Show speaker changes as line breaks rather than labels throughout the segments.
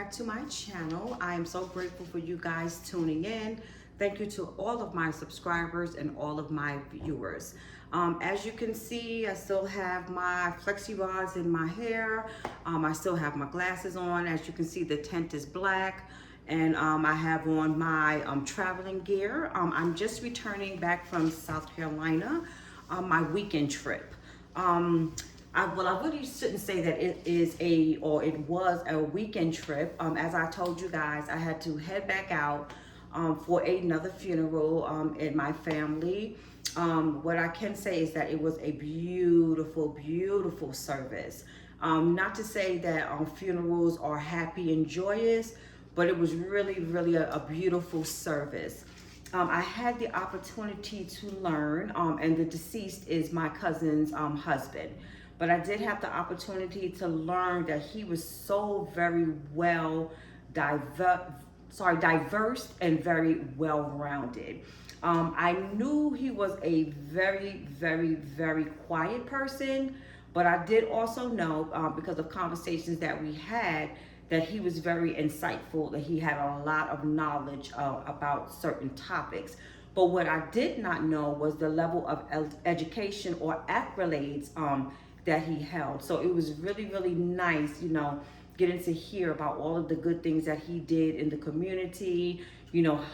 back to my channel. I am so grateful for you guys tuning in. Thank you to all of my subscribers and all of my viewers. As you can see, I still have my flexi rods in my hair. I still have my glasses on. As you can see, the tent is black. And I have on my traveling gear. I'm just returning back from South Carolina on my weekend trip. I really shouldn't say that it was a weekend trip. As I told you guys, I had to head back out for another funeral in my family. What I can say is that it was a beautiful, beautiful service. Not to say that funerals are happy and joyous, but it was really, really a beautiful service. I had the opportunity to learn, and the deceased is my cousin's husband. But I did have the opportunity to learn that he was so very well diverse and very well-rounded. I knew he was a very, very, very quiet person, but I did also know, because of conversations that we had, that he was very insightful, that he had a lot of knowledge about certain topics. But what I did not know was the level of education or accolades that he held. So it was really, really nice, getting to hear about all of the good things that he did in the community,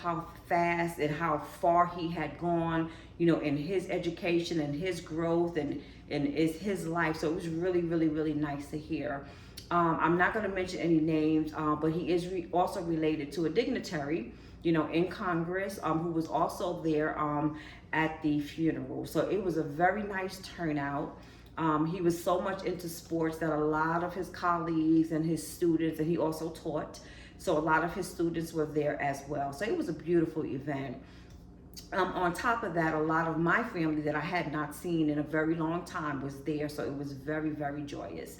how fast and how far he had gone, in his education and his growth and his life. So it was really, really, really nice to hear. I'm not going to mention any names, but he is also related to a dignitary, in Congress, who was also there at the funeral. So it was a very nice turnout. He was so much into sports that a lot of his colleagues and his students, and he also taught, so a lot of his students were there as well. So it was a beautiful event. On top of that, a lot of my family that I had not seen in a very long time was there, so it was very, very joyous.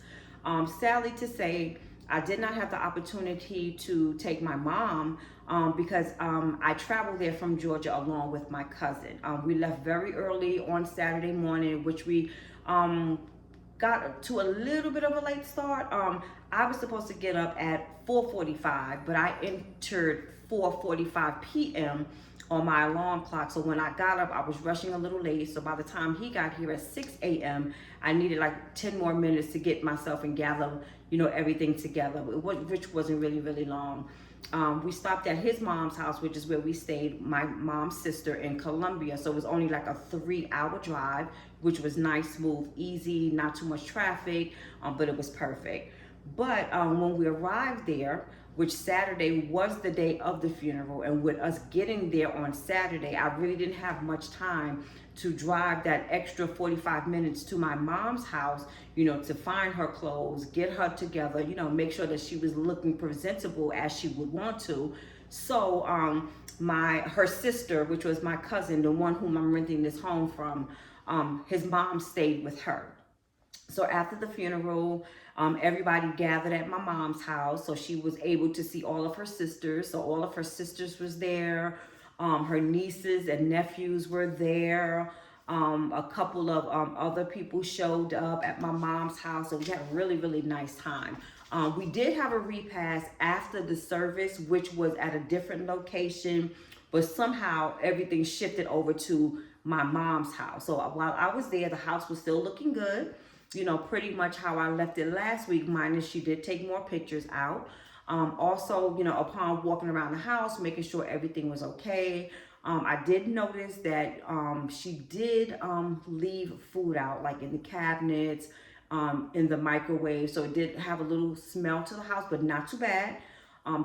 Sadly to say, I did not have the opportunity to take my mom because I traveled there from Georgia along with my cousin. We left very early on Saturday morning, which we got to a little bit of a late start. I was supposed to get up at 4:45, but I entered 4:45 p.m. on my alarm clock. So when I got up, I was rushing a little late. So by the time he got here at 6 a.m., I needed like 10 more minutes to get myself and gather, everything together, which wasn't really, really long. We stopped at his mom's house, which is where we stayed, my mom's sister in Columbia. So it was only like a 3-hour drive, which was nice, smooth, easy, not too much traffic, but it was perfect. But when we arrived there, which Saturday was the day of the funeral, and with us getting there on Saturday, I really didn't have much time to drive that extra 45 minutes to my mom's house, to find her clothes, get her together, make sure that she was looking presentable as she would want to. So her sister, which was my cousin, the one whom I'm renting this home from, his mom stayed with her. So after the funeral, everybody gathered at my mom's house. So she was able to see all of her sisters. So all of her sisters was there. Her nieces and nephews were there. A couple of other people showed up at my mom's house. So we had a really, really nice time. We did have a repast after the service, which was at a different location, but somehow everything shifted over to my mom's house. So while I was there, the house was still looking good. Pretty much how I left it last week, minus she did take more pictures out. Also, upon walking around the house, making sure everything was okay. I did notice that she did leave food out, like in the cabinets, in the microwave. So it did have a little smell to the house, but not too bad.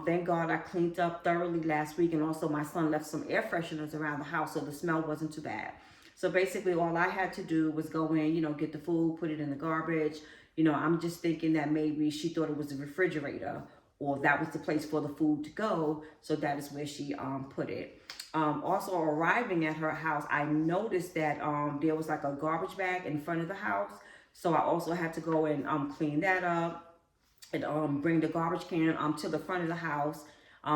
Thank God I cleaned up thoroughly last week, and also my son left some air fresheners around the house, so the smell wasn't too bad. So basically all I had to do was go in, get the food, put it in the garbage. I'm just thinking that maybe she thought it was the refrigerator, or that was the place for the food to go. So that is where she put it. Also arriving at her house, I noticed that there was like a garbage bag in front of the house. So I also had to go and clean that up and bring the garbage can to the front of the house.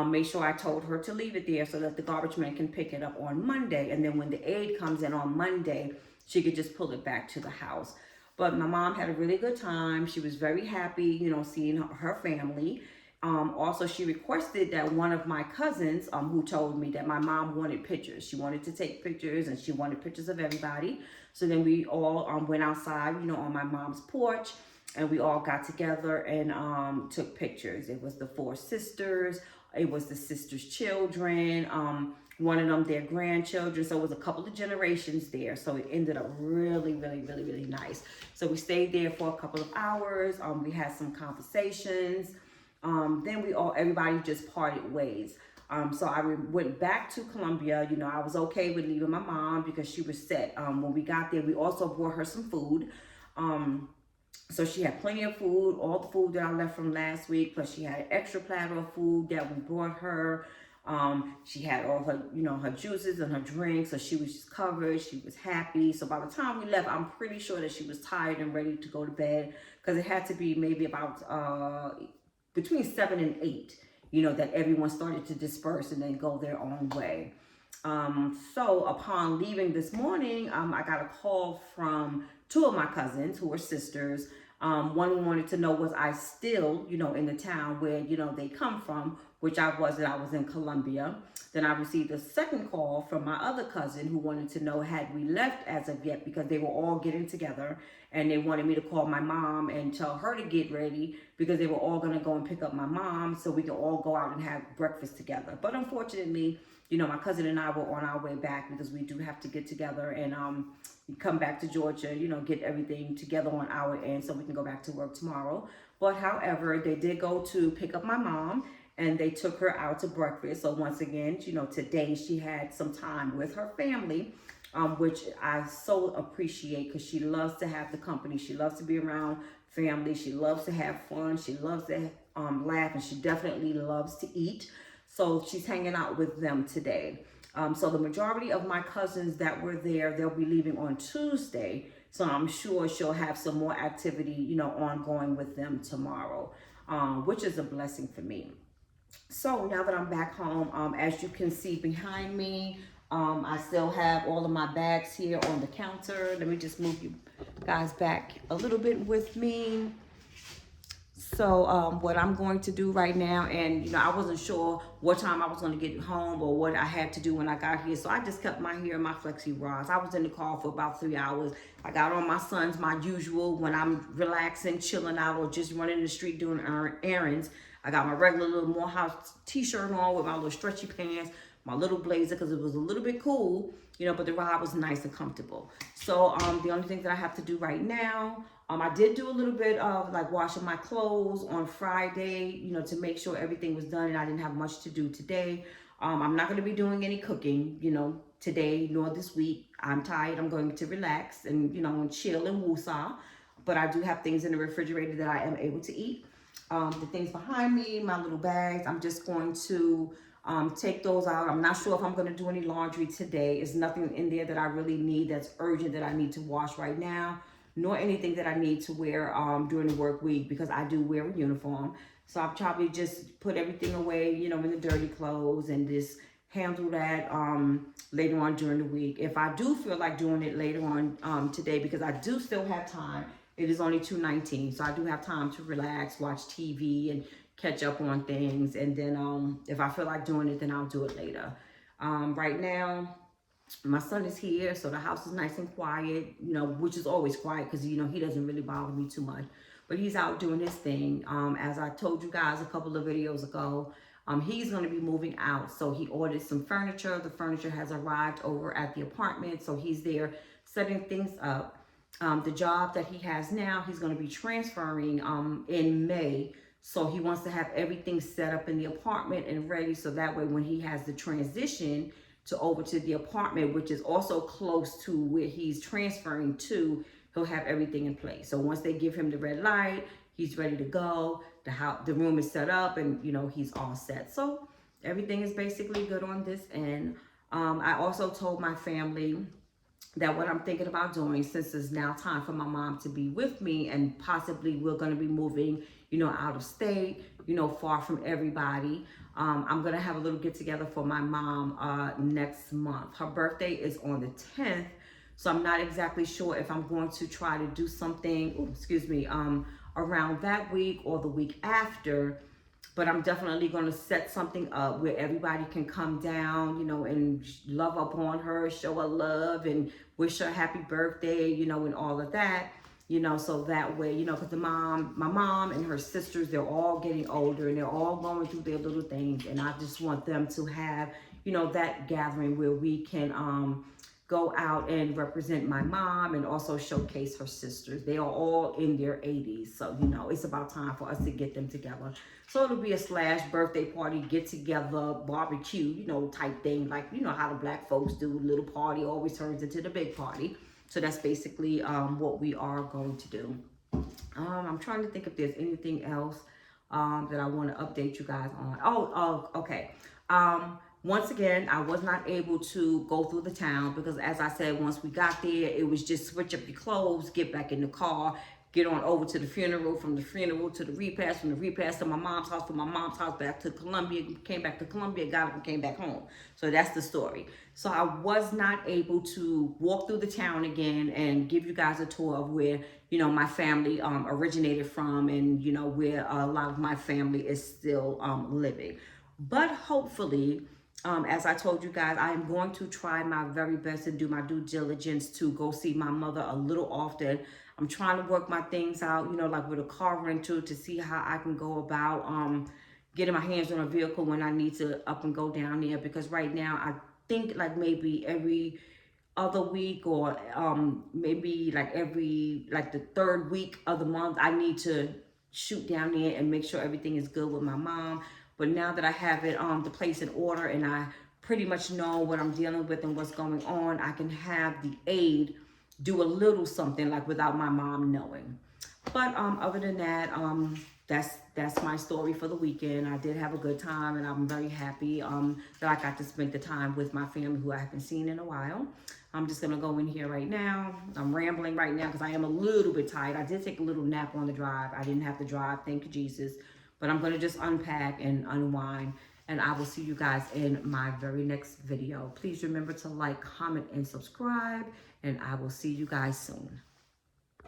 Make sure I told her to leave it there so that the garbage man can pick it up on Monday. And then when the aide comes in on Monday, she could just pull it back to the house. But my mom had a really good time. She was very happy, seeing her family. Also, she requested that one of my cousins, who told me that my mom wanted pictures. She wanted to take pictures and she wanted pictures of everybody. So then we all went outside, on my mom's porch, and we all got together and took pictures. It was the 4 sisters. It was the sisters' children. One of them, their grandchildren. So it was a couple of generations there. So it ended up really, really, really, really nice. So we stayed there for a couple of hours. We had some conversations. Then everybody just parted ways. So I went back to Columbia. I was okay with leaving my mom because she was set. When we got there, we also brought her some food. So she had plenty of food, all the food that I left from last week, plus she had an extra platter of food that we brought her. She had all her, her juices and her drinks, so she was just covered. She was happy. So by the time we left, I'm pretty sure that she was tired and ready to go to bed, because it had to be maybe about between 7 and 8, that everyone started to disperse and then go their own way. So upon leaving this morning, I got a call from 2 of my cousins who were sisters. One wanted to know, was I still, in the town where, they come from, which I wasn't. I was in Columbia. Then I received a second call from my other cousin who wanted to know, had we left as of yet, because they were all getting together and they wanted me to call my mom and tell her to get ready because they were all going to go and pick up my mom so we could all go out and have breakfast together. But unfortunately, my cousin and I were on our way back because we do have to get together and come back to Georgia, get everything together on our end so we can go back to work tomorrow. But however, they did go to pick up my mom and they took her out to breakfast. So once again, today she had some time with her family, which I so appreciate because she loves to have the company. She loves to be around family. She loves to have fun. She loves to laugh, and she definitely loves to eat. So she's hanging out with them today. So the majority of my cousins that were there, they'll be leaving on Tuesday. So I'm sure she'll have some more activity, ongoing with them tomorrow, which is a blessing for me. So now that I'm back home, as you can see behind me, I still have all of my bags here on the counter. Let me just move you guys back a little bit with me. So what I'm going to do right now, and I wasn't sure what time I was going to get home or what I had to do when I got here, so I just kept my hair in my flexi rods. I was in the car for about 3 hours. I got on my son's, my usual, when I'm relaxing, chilling out, or just running the street doing errands. I got my regular little Morehouse t-shirt on with my little stretchy pants, my little blazer, because it was a little bit cool, but the ride was nice and comfortable. So the only thing that I have to do right now, I did do a little bit of like washing my clothes on Friday, to make sure everything was done, and I didn't have much to do today. I'm not going to be doing any cooking, today nor this week. I'm tired. I'm going to relax and, and chill and woosah. But I do have things in the refrigerator that I am able to eat. The things behind me, my little bags, I'm just going to take those out. I'm not sure if I'm going to do any laundry today. There's nothing in there that I really need that's urgent that I need to wash right now, nor anything that I need to wear during the work week, because I do wear a uniform. So I'll probably just put everything away, in the dirty clothes, and just handle that later on during the week. If I do feel like doing it later on today, because I do still have time. It is only 2:19, so I do have time to relax, watch TV, and catch up on things. And then if I feel like doing it, then I'll do it later. Right now, my son is here, so the house is nice and quiet, which is always quiet because, he doesn't really bother me too much. But he's out doing his thing. As I told you guys a couple of videos ago, he's going to be moving out. So he ordered some furniture. The furniture has arrived over at the apartment, so he's there setting things up. The job that he has now, he's going to be transferring in May. So he wants to have everything set up in the apartment and ready, so that way when he has the transition over to the apartment, which is also close to where he's transferring to, he'll have everything in place. So once they give him the red light, he's ready to go. The room is set up, and he's all set. So everything is basically good on this end. I also told my family that what I'm thinking about doing, since it's now time for my mom to be with me, and possibly we're going to be moving, out of state, far from everybody. I'm going to have a little get together for my mom next month. Her birthday is on the 10th. So I'm not exactly sure if I'm going to try to do something, around that week or the week after. but I'm definitely going to set something up where everybody can come down, you know, and love upon her, show her love, and wish her happy birthday, you know, and all of that, you know, so that way, you know, because my mom and her sisters, they're all getting older and they're all going through their little things, and I just want them to have, you know, that gathering where we can go out and represent my mom and also showcase her sisters. They are all in their 80s. So, you know, it's about time for us to get them together. So it'll be a / birthday party, get together, barbecue, you know, type thing. Like, you know how the black folks do. Little party always turns into the big party. So that's basically what we are going to do. I'm trying to think if there's anything else that I want to update you guys on. Okay. Once again, I was not able to go through the town because, as I said, once we got there, it was just switch up your clothes, get back in the car, get on over to the funeral, from the funeral to the repast, from the repast to my mom's house, from my mom's house back to Columbia, came back to Columbia, got up and came back home. So that's the story. So I was not able to walk through the town again and give you guys a tour of where, you know, my family originated from, and, you know, where a lot of my family is still living. But hopefully, as I told you guys, I am going to try my very best and do my due diligence to go see my mother a little often. I'm trying to work my things out, you know, like with a car rental, to see how I can go about getting my hands on a vehicle when I need to up and go down there. Because right now, I think like maybe every other week, or maybe like the third week of the month, I need to shoot down there and make sure everything is good with my mom. But now that I have it the place in order, and I pretty much know what I'm dealing with and what's going on, I can have the aide do a little something like without my mom knowing. But other than that, that's my story for the weekend. I did have a good time, and I'm very happy that I got to spend the time with my family who I haven't seen in a while. I'm just gonna go in here right now. I'm rambling right now because I am a little bit tired. I did take a little nap on the drive. I didn't have to drive, thank you Jesus. But I'm gonna just unpack and unwind, and I will see you guys in my very next video. Please remember to like, comment, and subscribe, and I will see you guys soon.